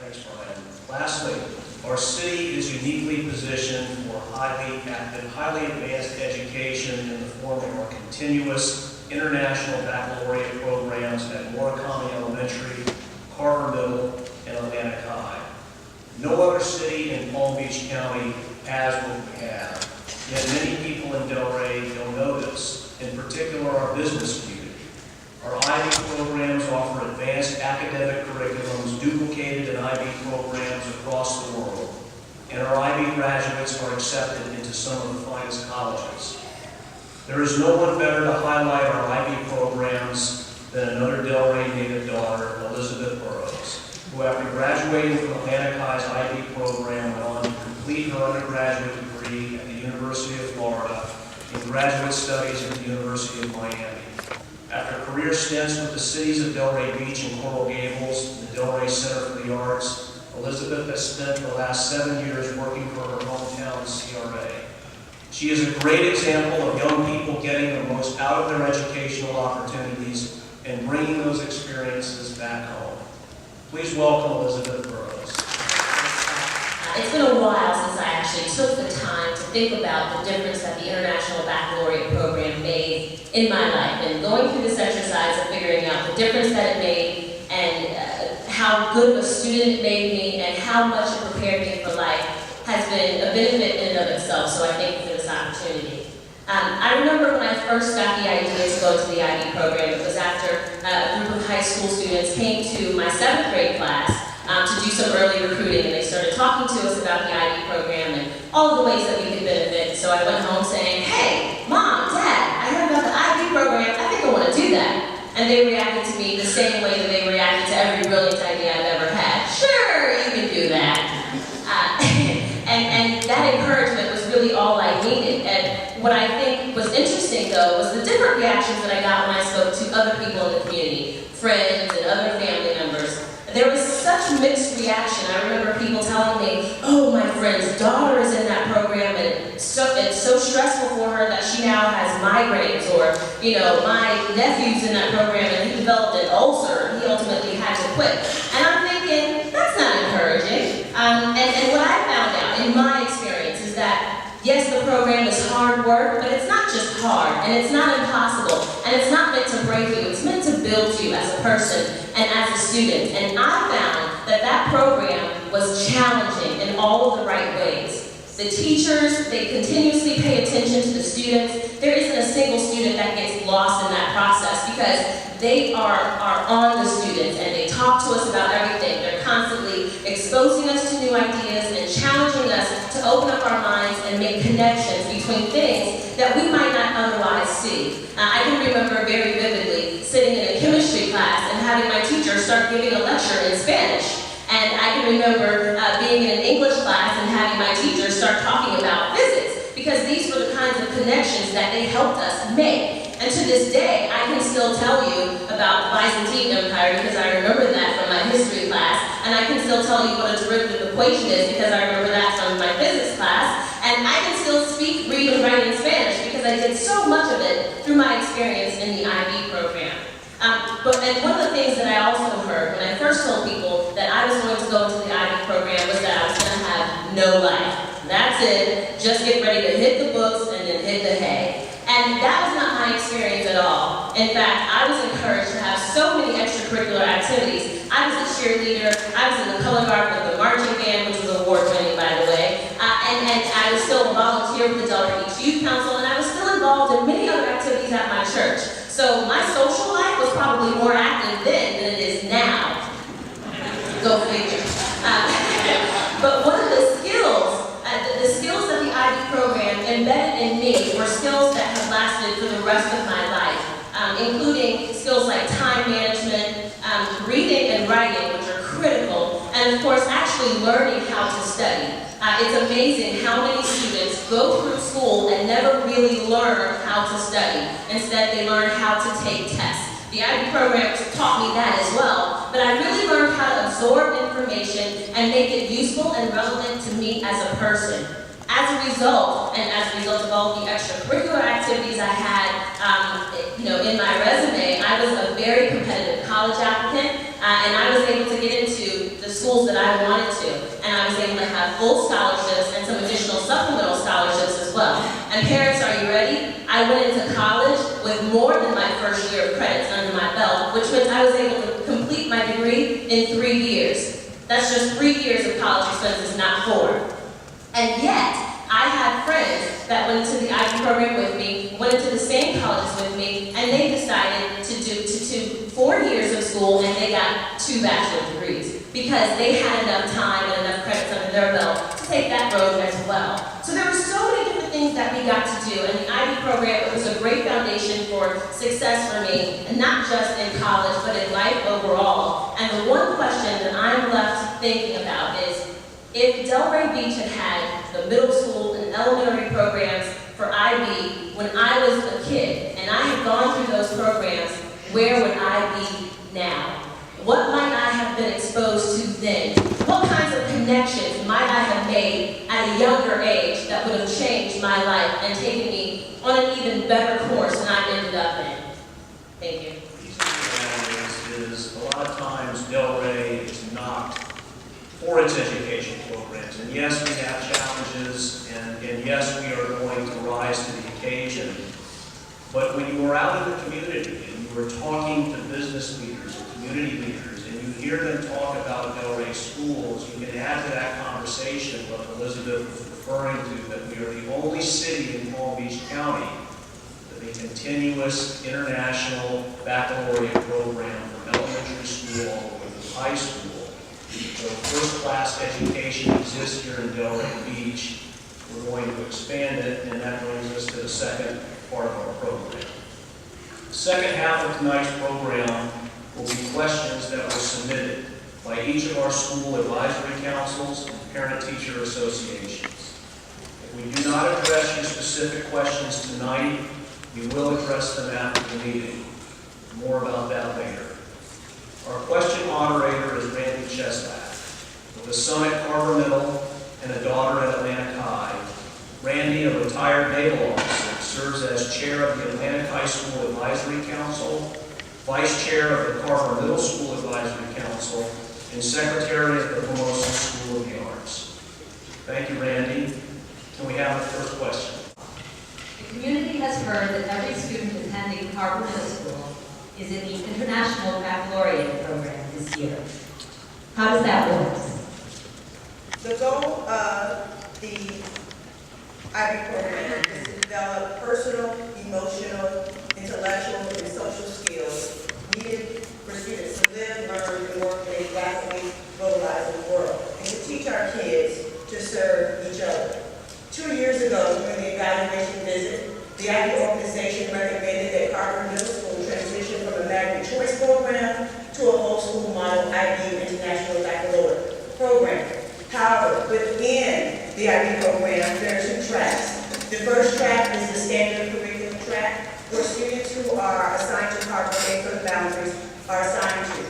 Thanks, Brian. Lastly, our city is uniquely positioned for highly advanced education in the form of our continuous international baccalaureate programs at Murakami Elementary, Carver Middle, and Atlantic High. No other city in Palm Beach County has what we have, yet many people in Delray don't know this, in particular our business community. Our IB programs offer advanced academic curriculums duplicated in IB programs across the world, and our IB graduates are accepted into some of the finest colleges. There is no one better to highlight our IB programs than another Delray native daughter, Elizabeth Burrows, who after graduating from Atlantic High's IB program went on to complete her undergraduate degree at the University of Florida in graduate studies at the University of Miami. After career stints with the cities of Delray Beach and Coral Gables and the Delray Center for the Arts, Elizabeth has spent the last 7 years working for her hometown CRA. She is a great example of young people getting the most out of their educational opportunities and bringing those experiences back home. Please welcome Elizabeth Burrows. It's been a while since I actually took the time to think about the difference that the International Baccalaureate program made in my life. And going through this exercise of figuring out the difference that it made and how good of a student it made me and how much it prepared me for life has been a benefit in and of itself. So I thank you for this opportunity. I remember when I first got the idea to go to the IB program. It was after a group of high school students came to my 7th grade class to do some early recruiting, and they started talking to us about the IB program and all of the ways that we could benefit. So I went home saying, "Hey, Mom, Dad, I heard about the IB program. I think I want to do that." And they reacted to me the same way that they reacted to every brilliant idea I've ever had. "Sure, you can do that." And that encouragement was really all I needed. And what I think was interesting, though, was the different reactions that I got when I spoke to other people in the community, friends and other family members. There was such mixed reaction. I remember people telling me, "Oh, my friend's daughter is in that program and it's so stressful for her that she now has migraines," or, "My nephew's in that program and he developed an ulcer and he ultimately had to quit." And I'm thinking, that's not encouraging. And what I found out in my experience is that, yes, the program is hard work, but it's not just hard, and it's not impossible, and it's not meant to break you. It's meant to build you as a person and as a student. And I found that that program was challenging in all of the right ways. The teachers, they continuously pay attention to the students. There isn't a single student that gets lost in that process because they are on the students and they talk to us about everything. They're constantly exposing us to new ideas and challenging us to open up our minds and make connections between things that we might not otherwise see. I can remember very vividly sitting in a chemistry class and having my teacher start giving a lecture in Spanish. And I can remember being in an English class and having my teacher start talking about physics, because these were the kinds of connections that they helped us make. And to this day, I can still tell you about the Byzantine Empire because I remember that from my history class, and I can still tell you what a derivative equation is because I remember that from my physics class, and I can still speak, read, and write in Spanish because I did so much of it through my experience in the IB program. And one of the things that I also heard when I first told people that I was going to go into the IB program was that I was going to have no life. That's it. Just get ready to hit the books and then hit the hay. And that was not my experience at all. In fact, I was encouraged to have so many extracurricular activities. I was a cheerleader. I was in the color guard with the marching band, which was award-winning, by the way. And I was still a volunteer with the Delray Beach Youth Council, and I was still involved in many other activities at my church. So my social life was probably more active then than it is now. Go figure. But one of the skills that the IB program embedded in me were skills that have lasted for the rest of my life, including skills like time management, reading and writing, which are critical, and of course actually learning how to study. It's amazing how many students go through school and never really learn how to study. Instead, they learn how to take tests. The IB program taught me that as well, but I really learned how to absorb information and make it useful and relevant to me as a person. As a result, and as a result of all the extracurricular activities I had, in my resume, I was a very competitive college applicant, and I was able to get into the school schools that I wanted to. And I was able to have full scholarships and some additional supplemental scholarships as well. And parents, are you ready? I went into college with more than my first year of credits under my belt, which meant I was able to complete my degree in 3 years. That's just 3 years of college expenses, not 4. And yet, I had friends that went into the IB program with me, went into the same colleges with me, and they decided to do 4 years of school, and they got 2 bachelor degrees because they had enough time and enough credits under their belt to take that road as well. So there were so many different things that we got to do, and the IB program, it was a great foundation for success for me, and not just in college, but in life overall. And the one question that I'm left thinking about is, if Delray Beach had had the middle school and elementary programs for IB when I was a kid, and I had gone through those programs, where would I be now? What might I have been exposed to then? What kinds of connections might I have made at a younger age that would have changed my life and taken me on an even better course than I ended up in? Thank you. The reason is a lot of times Delray is knocked for its education programs. And yes, we have challenges, and yes, we are going to rise to the occasion. But when you are out in the community and you are talking to business leaders and community leaders, and you hear them talk about Delray schools, you can add to that conversation what Elizabeth was referring to, that we are the only city in Palm Beach County with a continuous international baccalaureate program from elementary school all the way to high school. So first-class education exists here in Delray Beach. We're going to expand it, and that brings us to the second part of our program. The second half of tonight's program will be questions that were submitted by each of our school advisory councils and parent-teacher associations. If we do not address your specific questions tonight, we will address them after the meeting. More about that later. Our question moderator is Randy Chesbach. With a son at Carver Middle and a daughter at Atlantic High, Randy, a retired naval officer, serves as chair of the Atlantic High School Advisory Council, vice chair of the Carver Middle School Advisory Council, and secretary of the Formosa School of the Arts. Thank you, Randy. Can we have the first question? The community has heard that every student attending Carver Middle School is in the International Baccalaureate program this year. How does that work? The goal of the IB program is to develop personal, emotional, intellectual, and social skills needed for students to live, learn, and work in a rapidly globalizing world, and to teach our kids to serve each other. 2 years ago, during the evaluation visit, the IB organization recommended that Carver Middle School transition from a magnet choice program to a whole school model IB International Baccalaureate program. However, within the IB program, there are 2 tracks. The first track is the standard curriculum track, where students who are assigned to Carver based on boundaries are assigned to.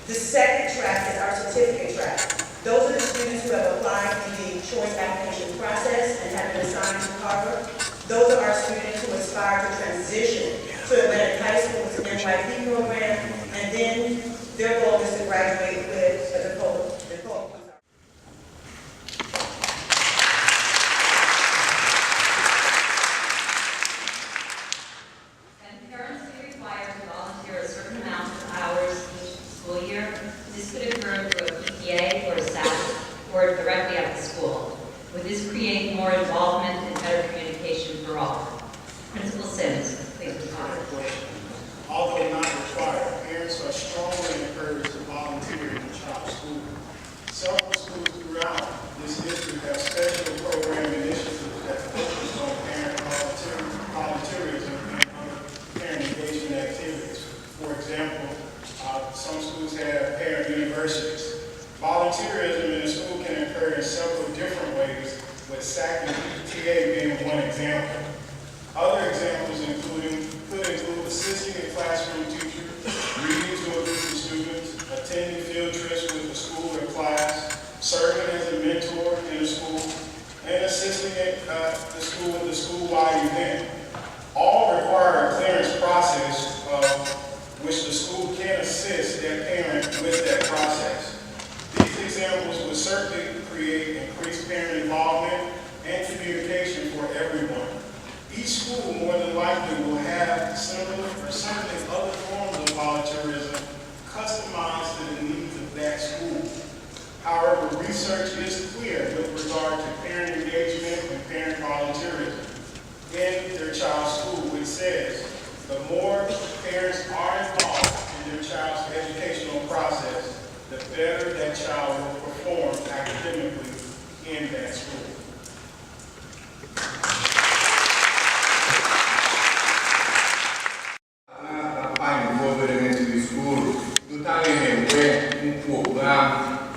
The second track is our certificate track. Those are the students who have applied in the choice application process and have been assigned to Carver. Those are our students who aspire to transition to Atlantic High School's NYP program, and then their goal is to graduate with a diploma. Can parents be required to volunteer a certain amount of hours each school year? This could occur through a PTA or a staff or directly at the school. Would this create more involvement and better communication for all? Principal Sims, please respond. Although not required, parents are strongly encouraged to volunteer in the child's school. Several schools throughout this district have special program initiatives that focus on parent volunteerism and other parent engagement activities. For example, some schools have parent universities. Volunteerism in a school can occur in several different ways, with SAC and PTA being one example. Other examples could include assisting a classroom teacher, reading to a group of students, attending field trips with the school or class, serving as a mentor in a school, and assisting at the school with the school-wide event. All require a clearance process which the school can assist their parent with that process. These certainly create increased parent involvement and communication for everyone. Each school more than likely will have similar or certainly other forms of volunteerism customized to the needs of that school. However, research is clear with regard to parent engagement and parent volunteerism in their child's school, which says the more parents are involved in their child's educational process, the better that child will perform academically in that school.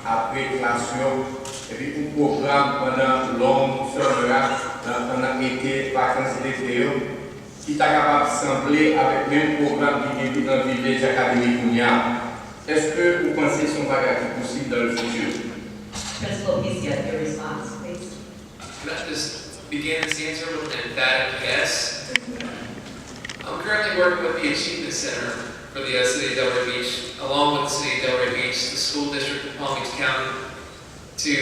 Après classe, et puis un programme pendant long semaine, pendant l'été, vacances d'été, qui t'a capable de sembler avec le même programme qui est dans le village académique. Est-ce que vous pensez que c'est un possible dans le futur? Principal Pizia, your response, please. Can I just begin this answer with an emphatic yes? I'm currently working with the Achievement Center for the City of Delray Beach, along with the City of Delray Beach, the School District of Palm Beach County, to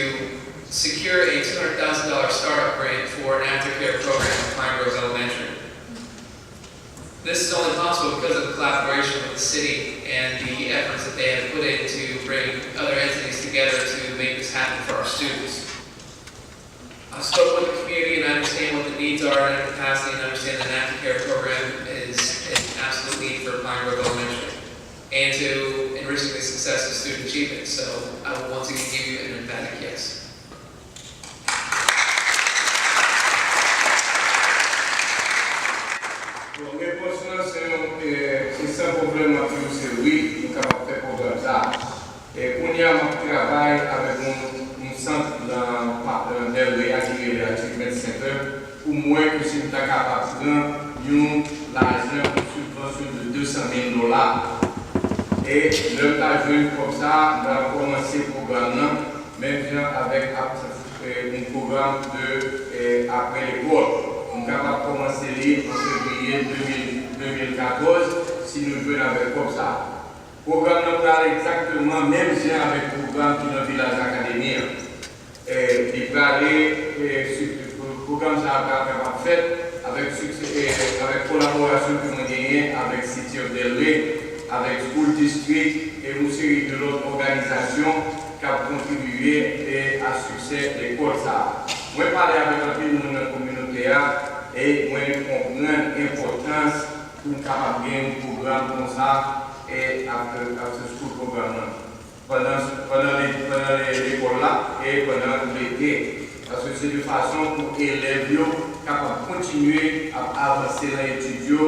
secure a $200,000 startup grant for an aftercare program at Pine Grove Elementary. This is only possible because of the collaboration with the city and the efforts that they have put in to bring other entities together to make this happen for our students. I spoke with the community and I understand what the needs are in our capacity and understand that an aftercare program is an absolute need for Pine Grove Elementary and to enriching the success of student achievement. So I will once again give you an emphatic yes. Bon, réponse c'est sans problème, c'est oui, nous avons fait programme ça. Et on y a un travail avec un centre dans Delray qui est l'Achievement Center, pour moi que c'est capable de prendre l'argent, une subvention de $200,000. Et le cas comme ça, on va commencer le programme, même avec un programme de après l'école. On est capable de commencer en février 2014 si nous venons avec comme ça. Le programme nous parle exactement même avec le programme qui est dans le village académique. Il parle le programme ça a fait avec succès, avec collaboration que nous avons gagnée avec City of Delray, avec School District et une série de d'autres organisations qui ont contribué à succès de l'école. Moi, je parle avec un peu de notre communauté et moi, je comprends l'importance pour nous capables de un programme comme ça et après ce programme pendant l'école là et pendant l'été. Parce que c'est de façon pour les élèves capables de continuer à avancer dans l'étude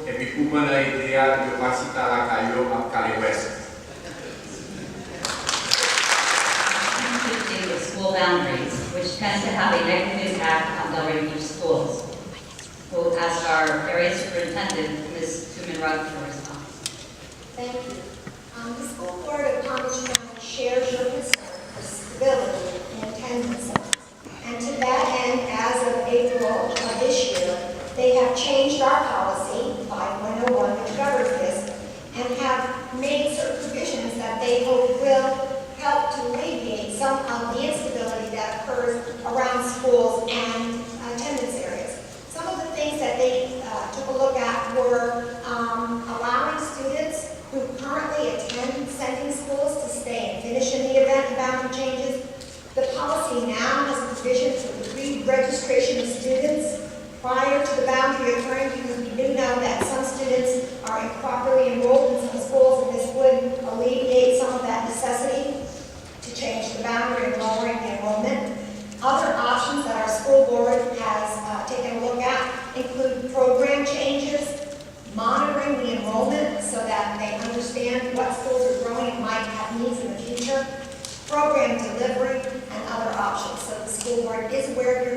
et puis pour pendant l'été, de passer à la caillou à Calais-Ouest. School boundaries, which tends to have a negative impact on Delray Beach schools. We'll ask our area superintendent, Ms. Tuman-Rudd, for a response. Thank you. The school board of Palm Beach County shares your concern for stability in attendance zones. And to that end, as of April of this year, they have changed our policy, 5.01, which governs this, and have made certain provisions that they hope will help to alleviate some of the instability that occurs around schools and attendance areas. Some of the things that they took a look at were allowing students who currently attend sending schools to stay and finish in the event of boundary changes. The policy now has a provision for the re-registration of students prior to the boundary occurring, because we do know that some students are improperly enrolled in some schools, and this would alleviate some of that necessity to change the boundary and lowering the enrollment. Other options that our school board has taken a look at include program changes, monitoring the enrollment so that they understand what schools are growing and might have needs in the future, program delivery, and other options. So the school board is aware of